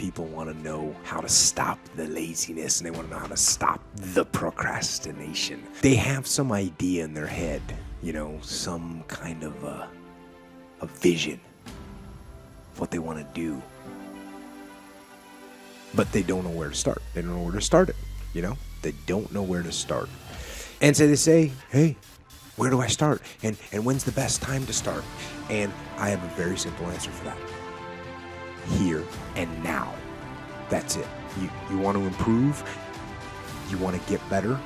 people want to know how to stop the laziness, and they want to know how to stop the procrastination. They have some idea in their head, some kind of a vision of what they want to do. But they don't know where to start. They don't know where to start it, They don't know where to start. And so they say, hey, where do I start? And when's the best time to start? And I have a very simple answer for that. Here and now. That's it. You want to improve? You want to get better?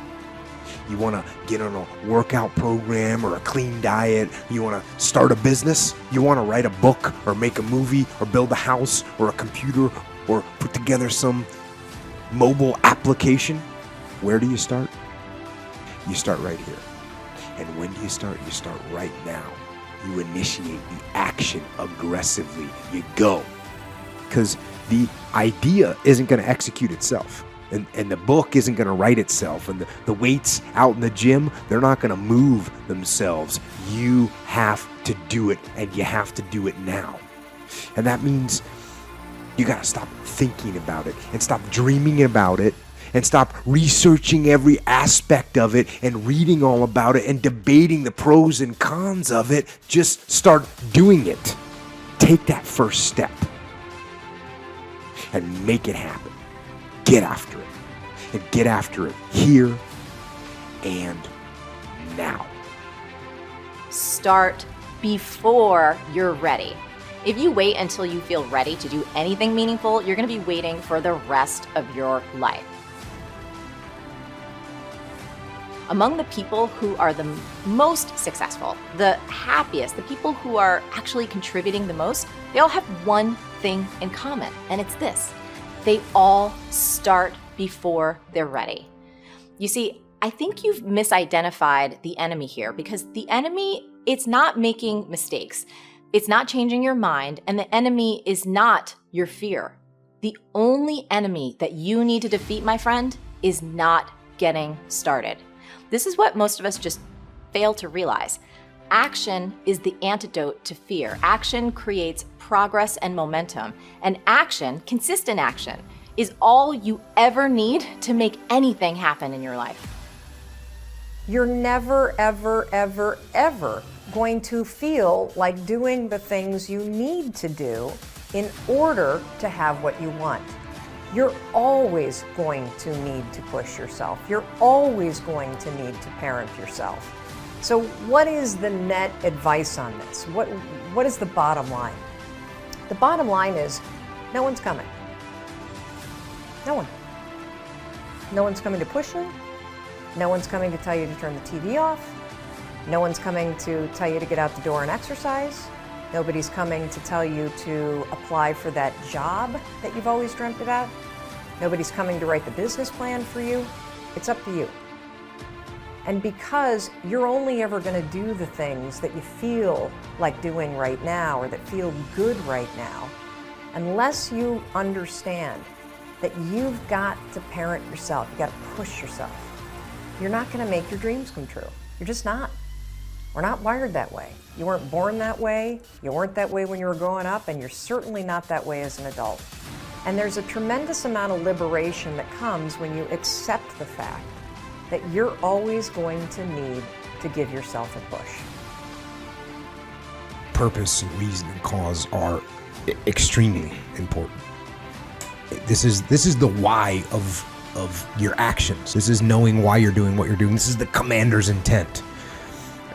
You want to get on a workout program or a clean diet? You want to start a business? You want to write a book or make a movie or build a house or a computer or put together some mobile application? Where do you start? You start right here. And when do you start? You start right now. You initiate the action aggressively. You go. Because the idea isn't going to execute itself. And the book isn't going to write itself. And the weights out in the gym, they're not going to move themselves. You have to do it, and you have to do it now. And that means you got to stop thinking about it and stop dreaming about it and stop researching every aspect of it and reading all about it and debating the pros and cons of it. Just start doing it. Take that first step and make it happen. Get after it. And get after it here and now. Start before you're ready. If you wait until you feel ready to do anything meaningful, you're going to be waiting for the rest of your life. Among the people who are the most successful, the happiest, the people who are actually contributing the most, they all have one thing in common, and it's this. They all start before they're ready. You see, I think you've misidentified the enemy here, because the enemy, it's not making mistakes. It's not changing your mind, and the enemy is not your fear. The only enemy that you need to defeat, my friend, is not getting started. This is what most of us just fail to realize. Action is the antidote to fear. Action creates progress and momentum. And action, consistent action, is all you ever need to make anything happen in your life. You're never, ever, ever, ever going to feel like doing the things you need to do in order to have what you want. You're always going to need to push yourself. You're always going to need to parent yourself. So what is the net advice on this? What is the bottom line? The bottom line is no one's coming. No one. No one's coming to push you. No one's coming to tell you to turn the TV off. No one's coming to tell you to get out the door and exercise. Nobody's coming to tell you to apply for that job that you've always dreamt about. Nobody's coming to write the business plan for you. It's up to you. And because you're only ever going to do the things that you feel like doing right now or that feel good right now, unless you understand that you've got to parent yourself, you got to push yourself, you're not going to make your dreams come true. You're just not. We're not wired that way. You weren't born that way, you weren't that way when you were growing up, and you're certainly not that way as an adult. And there's a tremendous amount of liberation that comes when you accept the fact that you're always going to need to give yourself a push. Purpose and reason and cause are extremely important. This is the why of your actions. This is knowing why you're doing what you're doing. This is the commander's intent.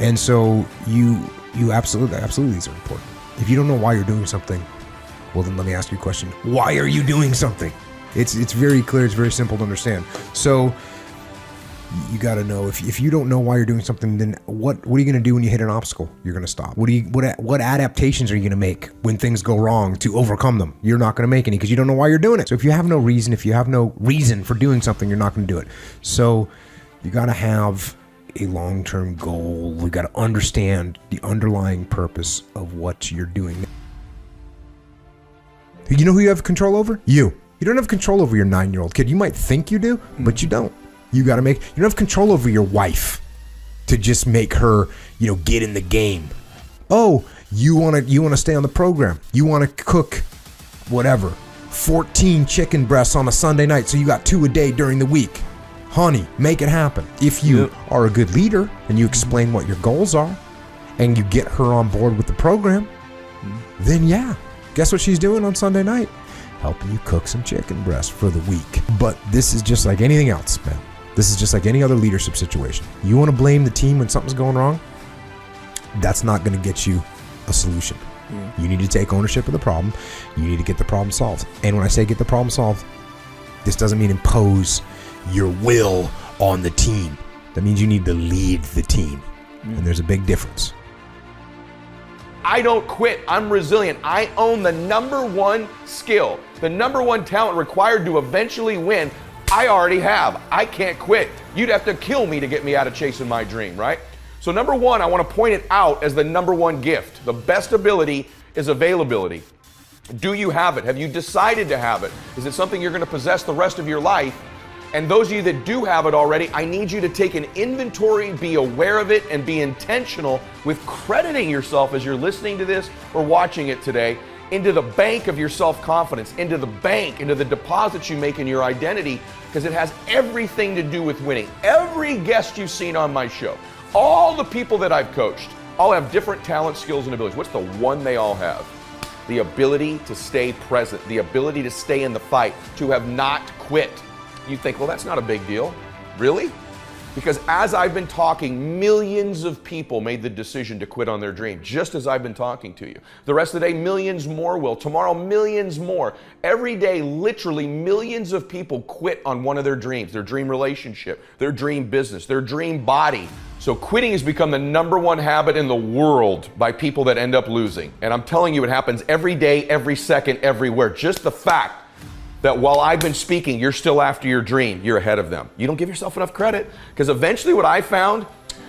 And so you absolutely these are important. If you don't know why you're doing something, well then let me ask you a question. Why are you doing something? It's very clear, it's very simple to understand. So you got to know if you don't know why you're doing something, then what are you going to do when you hit an obstacle? You're going to stop. What adaptations are you going to make when things go wrong to overcome them? You're not going to make any because you don't know why you're doing it. So if you have no reason for doing something, you're not going to do it. So you got to have a long-term goal. You got to understand the underlying purpose of what you're doing. You know who you have control over? You don't have control over your 9-year-old kid. You might think you do, but you don't. You don't have control over your wife to just make her, get in the game. Oh, you want to stay on the program. You want to cook whatever 14 chicken breasts on a Sunday night, so you got 2 a day during the week. Honey, make it happen. If you are a good leader and you explain what your goals are and you get her on board with the program, then yeah, guess what she's doing on Sunday night? Helping you cook some chicken breasts for the week. But this is just like anything else, man. This is just like any other leadership situation. You want to blame the team when something's going wrong? That's not going to get you a solution. You need to take ownership of the problem. You need to get the problem solved. And when I say get the problem solved, this doesn't mean impose your will on the team. That means you need to lead the team. And there's a big difference. I don't quit. I'm resilient. I own the number one skill, the number one talent required to eventually win. I already have. I can't quit. You'd have to kill me to get me out of chasing my dream, right? So number one, I want to point it out as the number one gift. The best ability is availability. Do you have it? Have you decided to have it? Is it something you're going to possess the rest of your life? And those of you that do have it already, I need you to take an inventory, be aware of it, and be intentional with crediting yourself as you're listening to this or watching it today into the bank of your self-confidence, into the bank, into the deposits you make in your identity, because it has everything to do with winning. Every guest you've seen on my show, all the people that I've coached, all have different talents, skills, and abilities. What's the one they all have? The ability to stay present, the ability to stay in the fight, to have not quit. You think, well, that's not a big deal. Really? Because as I've been talking, millions of people made the decision to quit on their dream, just as I've been talking to you. The rest of the day, millions more will. Tomorrow, millions more. Every day, literally millions of people quit on one of their dreams, their dream relationship, their dream business, their dream body. So quitting has become the number one habit in the world by people that end up losing. And I'm telling you, it happens every day, every second, everywhere. Just the fact that while I've been speaking, you're still after your dream, you're ahead of them. You don't give yourself enough credit, because eventually what I found,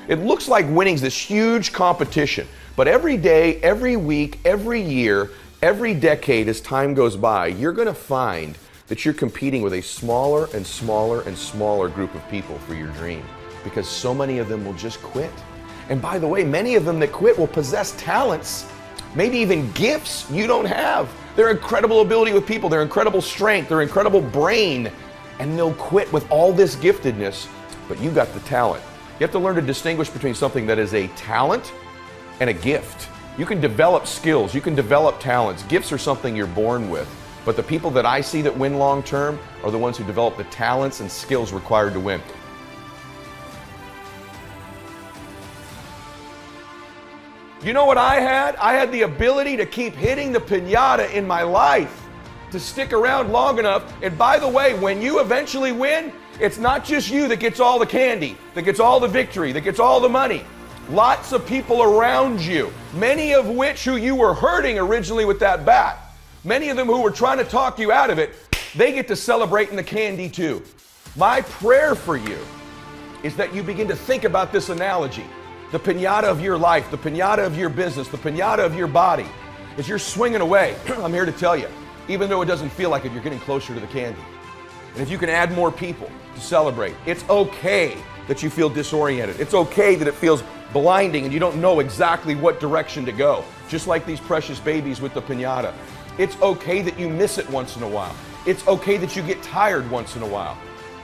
it looks like winning's this huge competition. But every day, every week, every year, every decade as time goes by, you're gonna find that you're competing with a smaller and smaller and smaller group of people for your dream, because so many of them will just quit. And by the way, many of them that quit will possess talents, maybe even gifts you don't have. Their incredible ability with people, their incredible strength, their incredible brain, and they'll quit with all this giftedness, but you got the talent. You have to learn to distinguish between something that is a talent and a gift. You can develop skills, you can develop talents. Gifts are something you're born with, but the people that I see that win long term are the ones who develop the talents and skills required to win. You know what I had? I had the ability to keep hitting the piñata in my life, to stick around long enough. And by the way, when you eventually win, it's not just you that gets all the candy, that gets all the victory, that gets all the money. Lots of people around you, many of which who you were hurting originally with that bat, many of them who were trying to talk you out of it, they get to celebrate in the candy too. My prayer for you is that you begin to think about this analogy. The piñata of your life, the piñata of your business, the piñata of your body. As you're swinging away, I'm here to tell you, even though it doesn't feel like it, you're getting closer to the candy. And if you can add more people to celebrate, it's okay that you feel disoriented. It's okay that it feels blinding and you don't know exactly what direction to go. Just like these precious babies with the piñata. It's okay that you miss it once in a while. It's okay that you get tired once in a while.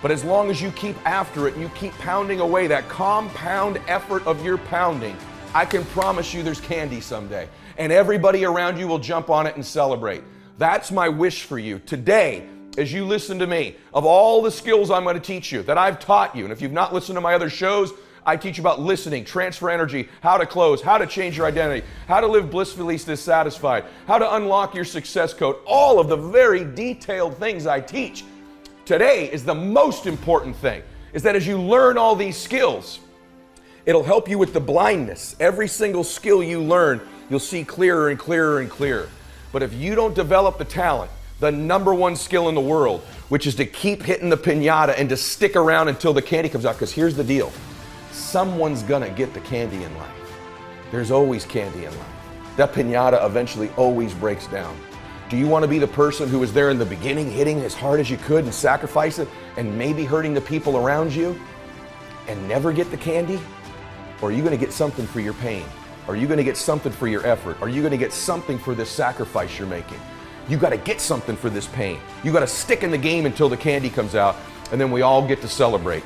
But as long as you keep after it and you keep pounding away that compound effort of your pounding, I can promise you there's candy someday. And everybody around you will jump on it and celebrate. That's my wish for you today as you listen to me. Of all the skills I'm going to teach you, that I've taught you, and if you've not listened to my other shows, I teach you about listening, transfer energy, how to close, how to change your identity, how to live blissfully dissatisfied, how to unlock your success code, all of the very detailed things I teach. Today is the most important thing, is that as you learn all these skills, it'll help you with the blindness. Every single skill you learn, you'll see clearer and clearer and clearer. But if you don't develop the talent, the number one skill in the world, which is to keep hitting the piñata and to stick around until the candy comes out, because here's the deal. Someone's gonna get the candy in life. There's always candy in life. That piñata eventually always breaks down. Do you want to be the person who was there in the beginning, hitting as hard as you could and sacrifice it and maybe hurting the people around you and never get the candy? Or are you going to get something for your pain? Are you going to get something for your effort? Are you going to get something for this sacrifice you're making? You got to get something for this pain. You got to stick in the game until the candy comes out, and then we all get to celebrate.